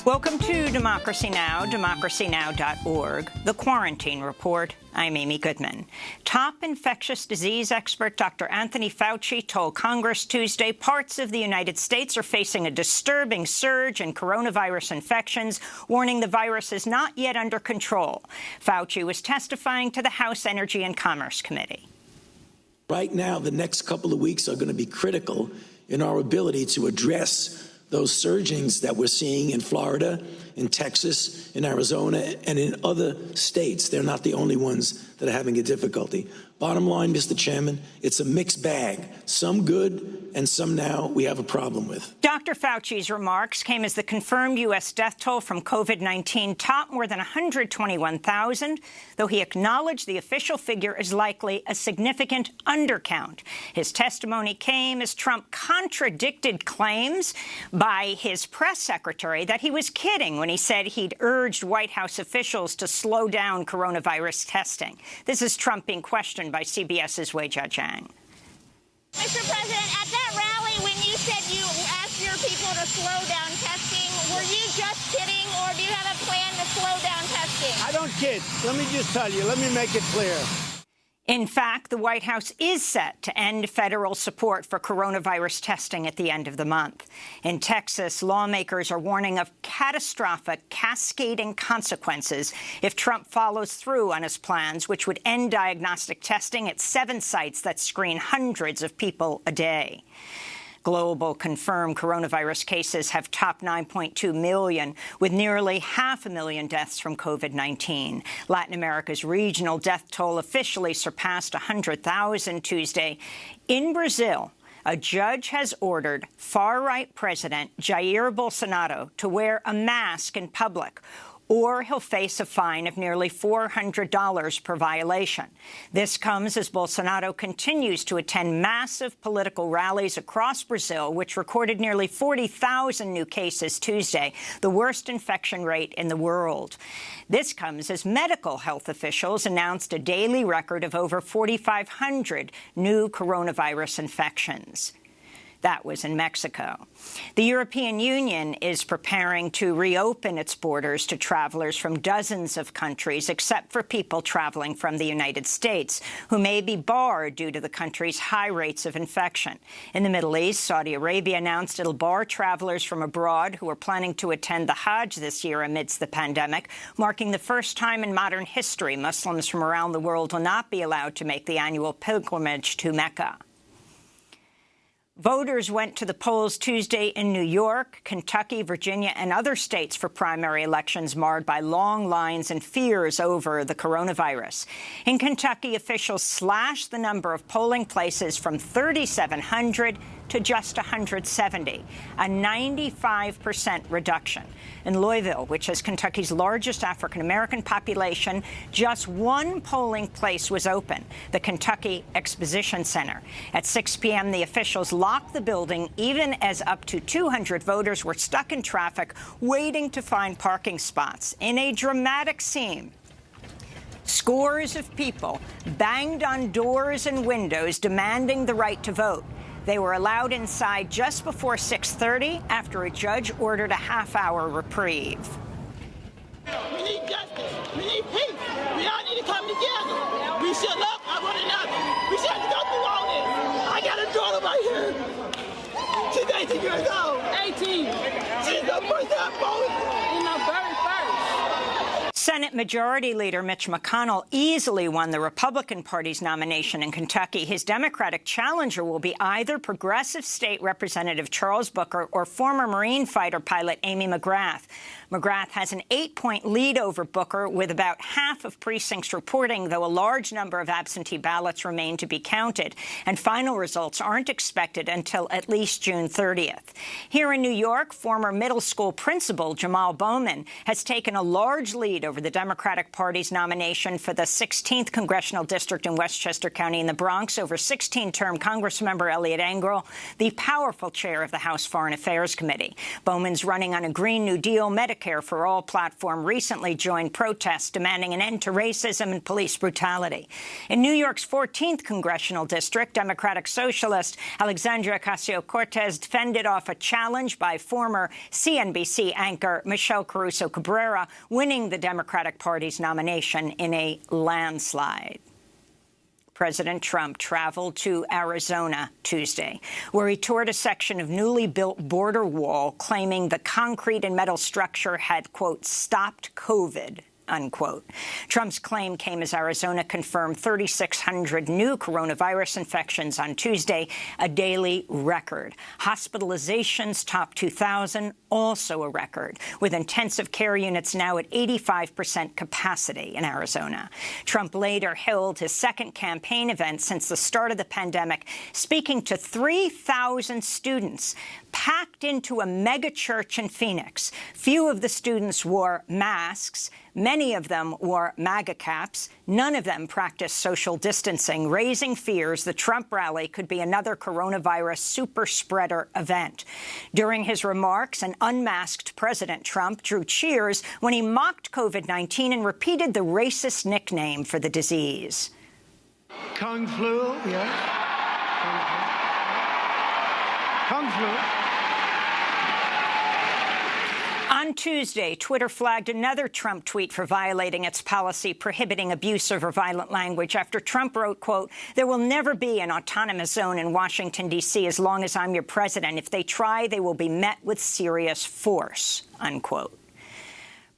Welcome to Democracy Now!, democracynow.org, The Quarantine Report. I'm Amy Goodman. Top infectious disease expert Dr. Anthony Fauci told Congress Tuesday parts of the United States are facing a disturbing surge in coronavirus infections, warning the virus is not yet under control. Fauci was testifying to the House Energy and Commerce Committee. Right now, the next couple of weeks are going to be critical in our ability to address those surgings that we're seeing in Florida, in Texas, in Arizona, and in other states. They're not the only ones that are having a difficulty. Bottom line, Mr. Chairman, it's a mixed bag. Some good and some now we have a problem with. Dr. Fauci's remarks came as the confirmed U.S. death toll from COVID-19 topped more than 121,000, though he acknowledged the official figure is likely a significant undercount. His testimony came as Trump contradicted claims by his press secretary that he was kidding when he said he'd urged White House officials to slow down coronavirus testing. This is Trump being questioned by CBS's Wei Jiazhang. Mr. President, at that rally, when you said you asked your people to slow down testing, were you just kidding, or do you have a plan to slow down testing? I don't kid. Let me just tell you. Let me make it clear. In fact, the White House is set to end federal support for coronavirus testing at the end of the month. In Texas, lawmakers are warning of catastrophic, cascading consequences if Trump follows through on his plans, which would end diagnostic testing at 7 sites that screen hundreds of people a day. Global confirmed coronavirus cases have topped 9.2 million, with nearly 500,000 deaths from COVID-19. Latin America's regional death toll officially surpassed 100,000 Tuesday. In Brazil, a judge has ordered far-right President Jair Bolsonaro to wear a mask in public, or he'll face a fine of nearly $400 per violation. This comes as Bolsonaro continues to attend massive political rallies across Brazil, which recorded nearly 40,000 new cases Tuesday, the worst infection rate in the world. This comes as medical health officials announced a daily record of over 4,500 new coronavirus infections. That was in Mexico. The European Union is preparing to reopen its borders to travelers from dozens of countries, except for people traveling from the United States, who may be barred due to the country's high rates of infection. In the Middle East, Saudi Arabia announced it'll bar travelers from abroad who are planning to attend the Hajj this year amidst the pandemic, marking the first time in modern history Muslims from around the world will not be allowed to make the annual pilgrimage to Mecca. Voters went to the polls Tuesday in New York, Kentucky, Virginia, and other states for primary elections marred by long lines and fears over the coronavirus. In Kentucky, officials slashed the number of polling places from 3,700 to just 170, a 95% reduction. In Louisville, which has Kentucky's largest African-American population, just one polling place was open, the Kentucky Exposition Center. At 6 p.m., the officials locked the building, even as up to 200 voters were stuck in traffic waiting to find parking spots. In a dramatic scene, scores of people banged on doors and windows demanding the right to vote. They were allowed inside just before 6:30 after a judge ordered a half-hour reprieve. We need justice. We need peace. We all need to come together. We should love one another. We shouldn't go through all this. I got a daughter right here. She's 18 years old. 18. She's the first time voting. In the very first. Senate Majority Leader Mitch McConnell easily won the Republican Party's nomination in Kentucky. His Democratic challenger will be either Progressive State Representative Charles Booker or former Marine fighter pilot Amy McGrath. McGrath has an 8-point lead over Booker, with about half of precincts reporting, though a large number of absentee ballots remain to be counted, and final results aren't expected until at least June 30th. Here in New York, former middle school principal Jamal Bowman has taken a large lead over the Democratic Party's nomination for the 16th Congressional District in Westchester County in the Bronx over 16-term Congressmember Eliot Engel, the powerful chair of the House Foreign Affairs Committee. Bowman's running on a Green New Deal Medicare for All platform recently joined protests demanding an end to racism and police brutality. In New York's 14th Congressional District, Democratic Socialist Alexandria Ocasio-Cortez fended off a challenge by former CNBC anchor Michelle Caruso Cabrera, winning the Democratic Party's nomination in a landslide. President Trump traveled to Arizona Tuesday, where he toured a section of newly built border wall, claiming the concrete and metal structure had, quote, stopped COVID, unquote. Trump's claim came as Arizona confirmed 3,600 new coronavirus infections on Tuesday, a daily record. Hospitalizations topped 2,000, also a record, with intensive care units now at 85% capacity in Arizona. Trump later held his second campaign event since the start of the pandemic, speaking to 3,000 students packed into a mega church in Phoenix. Few of the students wore masks. Many of them wore MAGA caps. None of them practiced social distancing, raising fears the Trump rally could be another coronavirus super spreader event. During his remarks, an unmasked President Trump drew cheers when he mocked COVID-19 and repeated the racist nickname for the disease. Kung flu, yeah. Kung flu. On Tuesday, Twitter flagged another Trump tweet for violating its policy prohibiting abusive or violent language after Trump wrote, quote, "There will never be an autonomous zone in Washington, D.C. as long as I'm your president. If they try, they will be met with serious force," unquote.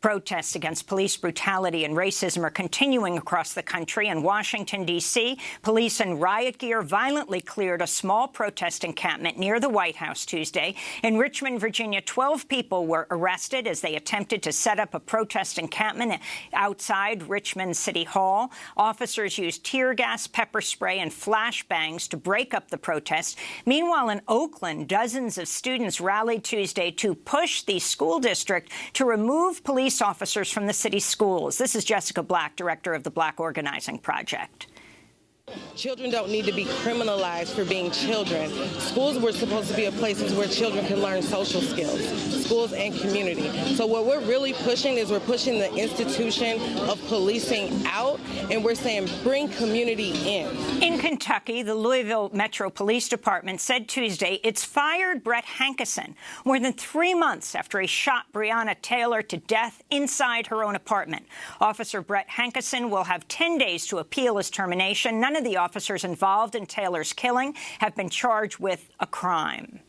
Protests against police brutality and racism are continuing across the country. In Washington, D.C., police in riot gear violently cleared a small protest encampment near the White House Tuesday. In Richmond, Virginia, 12 people were arrested as they attempted to set up a protest encampment outside Richmond City Hall. Officers used tear gas, pepper spray, and flashbangs to break up the protest. Meanwhile, in Oakland, dozens of students rallied Tuesday to push the school district to remove police officers from the city's schools. This is Jessica Black, director of the Black Organizing Project. Children don't need to be criminalized for being children. Schools were supposed to be places where children can learn social skills, schools and community. So what we're really pushing is we're pushing the institution of policing out, and we're saying bring community in. In Kentucky, the Louisville Metro Police Department said Tuesday it's fired Brett Hankison more than 3 months after he shot Breonna Taylor to death inside her own apartment. Officer Brett Hankison will have 10 days to appeal his termination. None of the officers involved in Taylor's killing have been charged with a crime.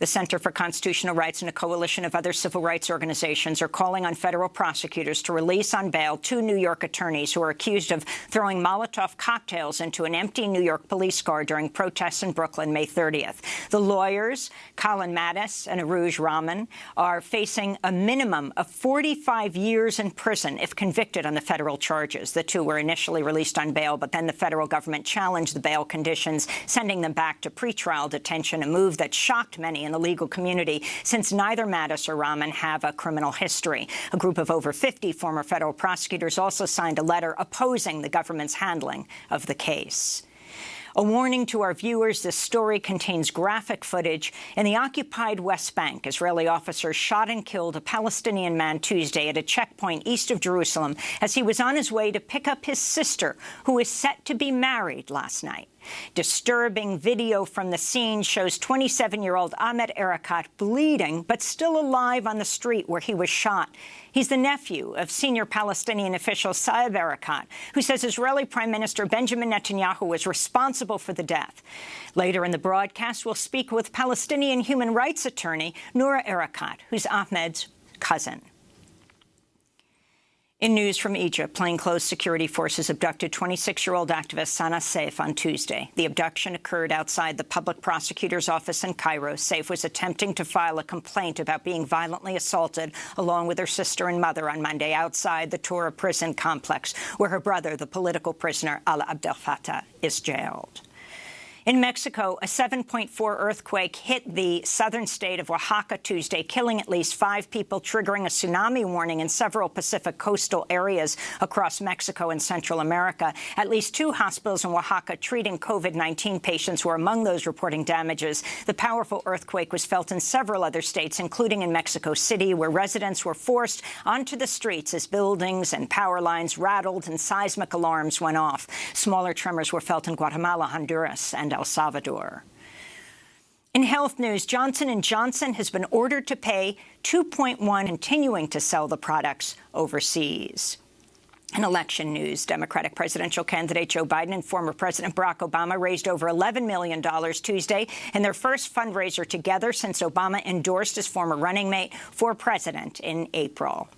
The Center for Constitutional Rights and a coalition of other civil rights organizations are calling on federal prosecutors to release on bail 2 New York attorneys who are accused of throwing Molotov cocktails into an empty New York police car during protests in Brooklyn May 30th. The lawyers, Colin Mattis and Aruj Rahman, are facing a minimum of 45 years in prison if convicted on the federal charges. The 2 were initially released on bail, but then the federal government challenged the bail conditions, sending them back to pretrial detention, a move that shocked many in the legal community, since neither Mattis or Rahman have a criminal history. A group of over 50 former federal prosecutors also signed a letter opposing the government's handling of the case. A warning to our viewers, this story contains graphic footage. In the occupied West Bank, Israeli officers shot and killed a Palestinian man Tuesday at a checkpoint east of Jerusalem as he was on his way to pick up his sister, who is set to be married last night. Disturbing video from the scene shows 27-year-old Ahmed Erekat bleeding but still alive on the street where he was shot. He's the nephew of senior Palestinian official Saeb Erekat, who says Israeli Prime Minister Benjamin Netanyahu was responsible for the death. Later in the broadcast, we'll speak with Palestinian human rights attorney Noura Erekat, who's Ahmed's cousin. In news from Egypt, plainclothes security forces abducted 26-year-old activist Sana Saif on Tuesday. The abduction occurred outside the public prosecutor's office in Cairo. Saif was attempting to file a complaint about being violently assaulted along with her sister and mother on Monday outside the Tora prison complex, where her brother, the political prisoner Alaa Abdel Fattah, is jailed. In Mexico, a 7.4 earthquake hit the southern state of Oaxaca Tuesday, killing at least 5 people, triggering a tsunami warning in several Pacific coastal areas across Mexico and Central America. At least 2 hospitals in Oaxaca treating COVID-19 patients were among those reporting damages. The powerful earthquake was felt in several other states, including in Mexico City, where residents were forced onto the streets as buildings and power lines rattled and seismic alarms went off. Smaller tremors were felt in Guatemala, Honduras, and El Salvador. In health news, Johnson & Johnson has been ordered to pay $2.1 continuing to sell the products overseas. In election news, Democratic presidential candidate Joe Biden and former President Barack Obama raised over $11 million Tuesday in their first fundraiser together since Obama endorsed his former running mate for president in April.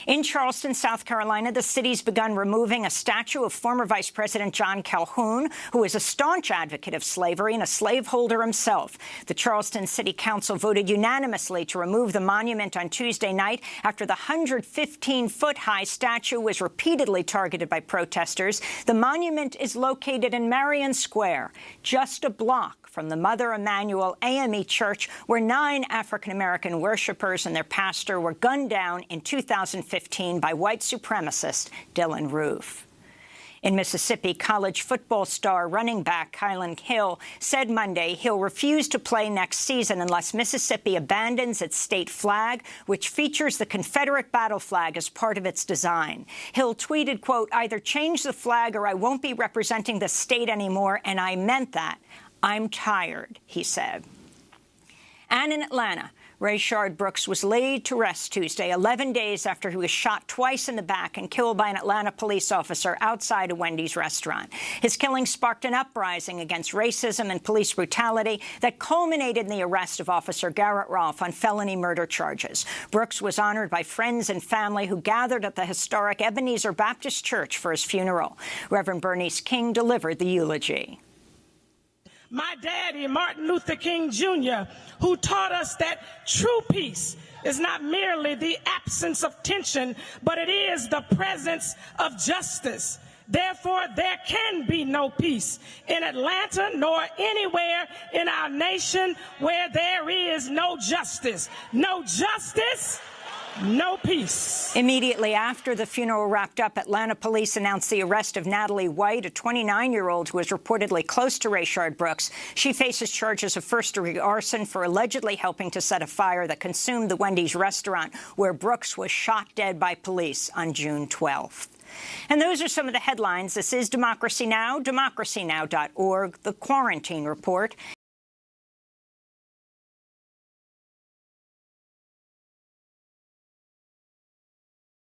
In Charleston, South Carolina, the city's begun removing a statue of former Vice President John Calhoun, who is a staunch advocate of slavery and a slaveholder himself. The Charleston City Council voted unanimously to remove the monument on Tuesday night after the 115-foot-high statue was repeatedly targeted by protesters. The monument is located in Marion Square, just a block from the Mother Emanuel AME Church, where 9 African-American worshipers and their pastor were gunned down in 2015 by white supremacist Dylann Roof. In Mississippi, college football star running back Kylan Hill said Monday he'll refuse to play next season unless Mississippi abandons its state flag, which features the Confederate battle flag as part of its design. Hill tweeted, quote, "Either change the flag or I won't be representing the state anymore, and I meant that. I'm tired," he said. And in Atlanta, Rayshard Brooks was laid to rest Tuesday, 11 days after he was shot twice in the back and killed by an Atlanta police officer outside a Wendy's restaurant. His killing sparked an uprising against racism and police brutality that culminated in the arrest of Officer Garrett Rolfe on felony murder charges. Brooks was honored by friends and family who gathered at the historic Ebenezer Baptist Church for his funeral. Reverend Bernice King delivered the eulogy. My daddy, Martin Luther King Jr., who taught us that true peace is not merely the absence of tension, but it is the presence of justice. Therefore, there can be no peace in Atlanta nor anywhere in our nation where there is no justice. No justice, no peace. Immediately after the funeral wrapped up, Atlanta police announced the arrest of Natalie White, a 29-year-old who was reportedly close to Rayshard Brooks. She faces charges of first-degree arson for allegedly helping to set a fire that consumed the Wendy's restaurant where Brooks was shot dead by police on June 12th. And those are some of the headlines. This is Democracy Now!, democracynow.org, The Quarantine Report.